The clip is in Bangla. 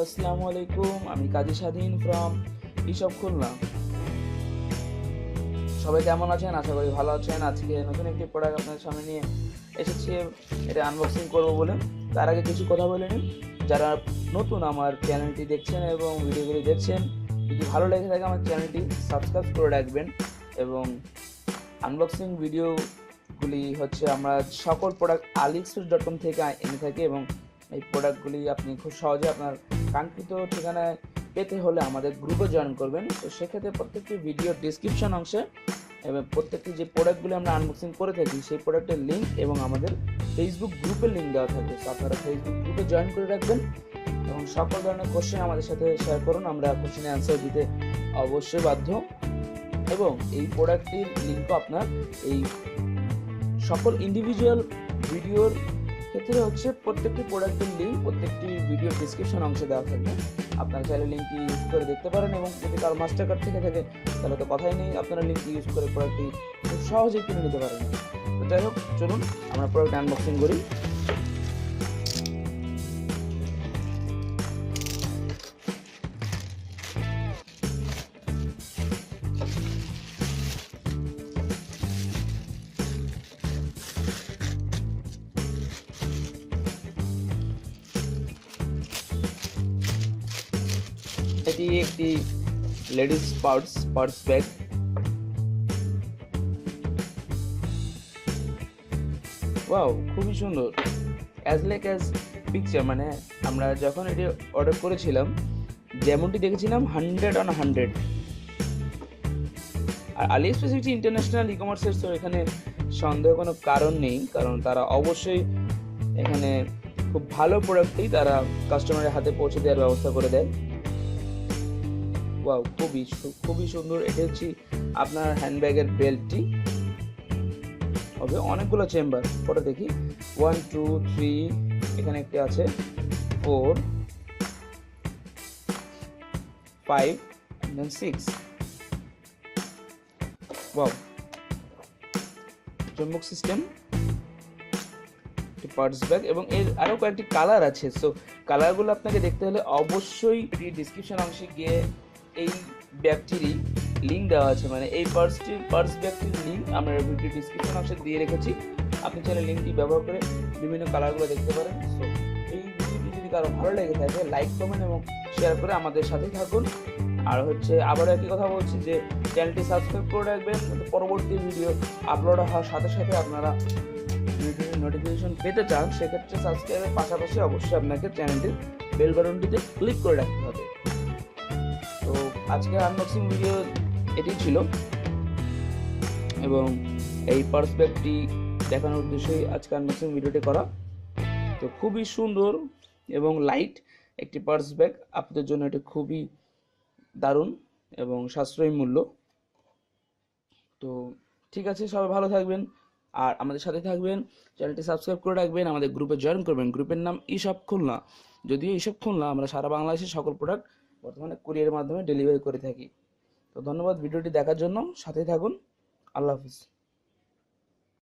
আসসালামু আলাইকুম। আমি কাজী স্বাধীন ফ্রম ইসব খুলনা। সবাই কেমন আছেন? আশা করি ভালো আছেন। আজকে নতুন একটি প্রোডাক্ট আপনাদের সামনে নিয়ে এসেছি, এটা আনবক্সিং করব বলে। তার আগে কিছু কথা বলে নিন। যারা নতুন আমার চ্যানেলটি দেখছেন এবং ভিডিওগুলি দেখছেন, যদি ভালো লেগে থাকে আমার চ্যানেলটি সাবস্ক্রাইব করে রাখবেন। এবং আনবক্সিং ভিডিওগুলি হচ্ছে আমরা সকল প্রোডাক্ট AliExpress.com থেকে এনে থাকি এবং এই প্রোডাক্টগুলি আপনি খুব সহজে আপনার কাঙ্ক্ষিত ঠিকানায় পেতে হলে আমাদের গ্রুপে জয়েন করবেন। তো সেক্ষেত্রে প্রত্যেকটি ভিডিও ডিসক্রিপশন অংশে এবং প্রত্যেকটি যে প্রোডাক্টগুলি আমরা আনবক্সিং করে থাকি সেই প্রোডাক্টের লিঙ্ক এবং আমাদের ফেসবুক গ্রুপের লিঙ্ক দেওয়া থাকবে। তো আপনারা ফেসবুক গ্রুপে জয়েন করে রাখবেন এবং সকল ধরনের কোশ্চেন আমাদের সাথে শেয়ার করুন। আমরা কোশ্চেনের অ্যান্সার দিতে অবশ্যই বাধ্য। এবং এই প্রোডাক্টটির লিঙ্কও আপনার এই সকল ইন্ডিভিজুয়াল ভিডিওর ক্ষেত্রে হচ্ছে প্রত্যেকটি প্রোডাক্টের লিঙ্ক প্রত্যেকটি ভিডিও ডিসক্রিপশন অংশে দেওয়া থাকবে। আপনারা চাইলে লিঙ্কটি ইউজ করে দেখতে পারেন এবং যদি কারো মাস্টার কার্ড থেকে থাকে তাহলে তো কথাই নেই, আপনারা লিঙ্কটি ইউজ করে প্রোডাক্টটি খুব সহজেই কিনে নিতে পারেন। তো যাই হোক, চলুন আমরা প্রোডাক্ট আনবক্সিং করি। এটি একটি লেডিস পার্স ব্যাগ। ওয়াও, খুবই সুন্দর, অ্যাজ লাইক অ্যাজ পিকচার। মানে আমরা যখন এটি অর্ডার করেছিলাম যেমনটি দেখেছিলাম 100/100। আর AliExpress একটি ইন্টারন্যাশনাল ই কমার্সের, তো এখানে সন্দেহ কোনো কারণ নেই, কারণ তারা অবশ্যই এখানে খুব ভালো প্রোডাক্টই তারা কাস্টমারের হাতে পৌঁছে দেওয়ার ব্যবস্থা করে দেয়। ওয়াও, খুবই সুন্দর। এটা হচ্ছে আপনার হ্যান্ডব্যাগের বেল্টটি হবে, অনেকগুলো চেম্বার। পরে দেখি 1 2 3, এখানে একটি আছে 4 5 and 6। ওয়াও, চুম্বক সিস্টেম পার্স ব্যাগ এবং এর আরো কয়েকটি কালার আছে। সো কালারগুলো আপনাকে দেখতে হলে অবশ্যই ডিসক্রিপশন অংশে গিয়ে এই ব্যাগটিরই লিঙ্ক দেওয়া আছে, মানে এই পার্স ব্যাগটির লিঙ্ক আমরা ভিডিও ডিসক্রিপশন অংশে দিয়ে রেখেছি। আপনি চাইলে লিঙ্কটি ব্যবহার করে বিভিন্ন কালারগুলো দেখতে পারেন। সো এই ভিডিওটি যদি কারো ভালো লেগে থাকে লাইক কমেন্ট এবং শেয়ার করে আমাদের সাথেই থাকুন। আর হচ্ছে আবারও একই কথা বলছি যে চ্যানেলটি সাবস্ক্রাইব করে রাখবেন, পরবর্তী ভিডিও আপলোড হওয়ার সাথে সাথে আপনারা ভিডিওর নোটিফিকেশন পেতে চান, সেক্ষেত্রে সাবস্ক্রাইবের পাশাপাশি অবশ্যই আপনাকে চ্যানেলটির বেল বাটনটিতে ক্লিক করে রাখতে হবে। তো আজকের আনবক্সিং ভিডিও এটি ছিল এবং এই পার্স ব্যাগটি দেখানোর উদ্দেশ্যেই আজকে আনবক্সিং ভিডিওটি করা। তো খুবই সুন্দর এবং লাইট একটি পার্স ব্যাগ, আপনাদের জন্য এটি খুবই দারুণ এবং সাশ্রয়ী মূল্য। তো ঠিক আছে, সবাই ভালো থাকবেন আর আমাদের সাথে থাকবেন। চ্যানেলটি সাবস্ক্রাইব করে রাখবেন, আমাদের গ্রুপে জয়েন করবেন। গ্রুপের নাম ইসব খুলনা। যদিও ইসব খুলনা আমরা সারা বাংলাদেশের সকল প্রোডাক্ট বর্তমানে কুরিয়ারের মাধ্যমে ডেলিভারি করে থাকি। তো ধন্যবাদ ভিডিওটি দেখার জন্য, সাথে থাকুন। আল্লাহ হাফিজ।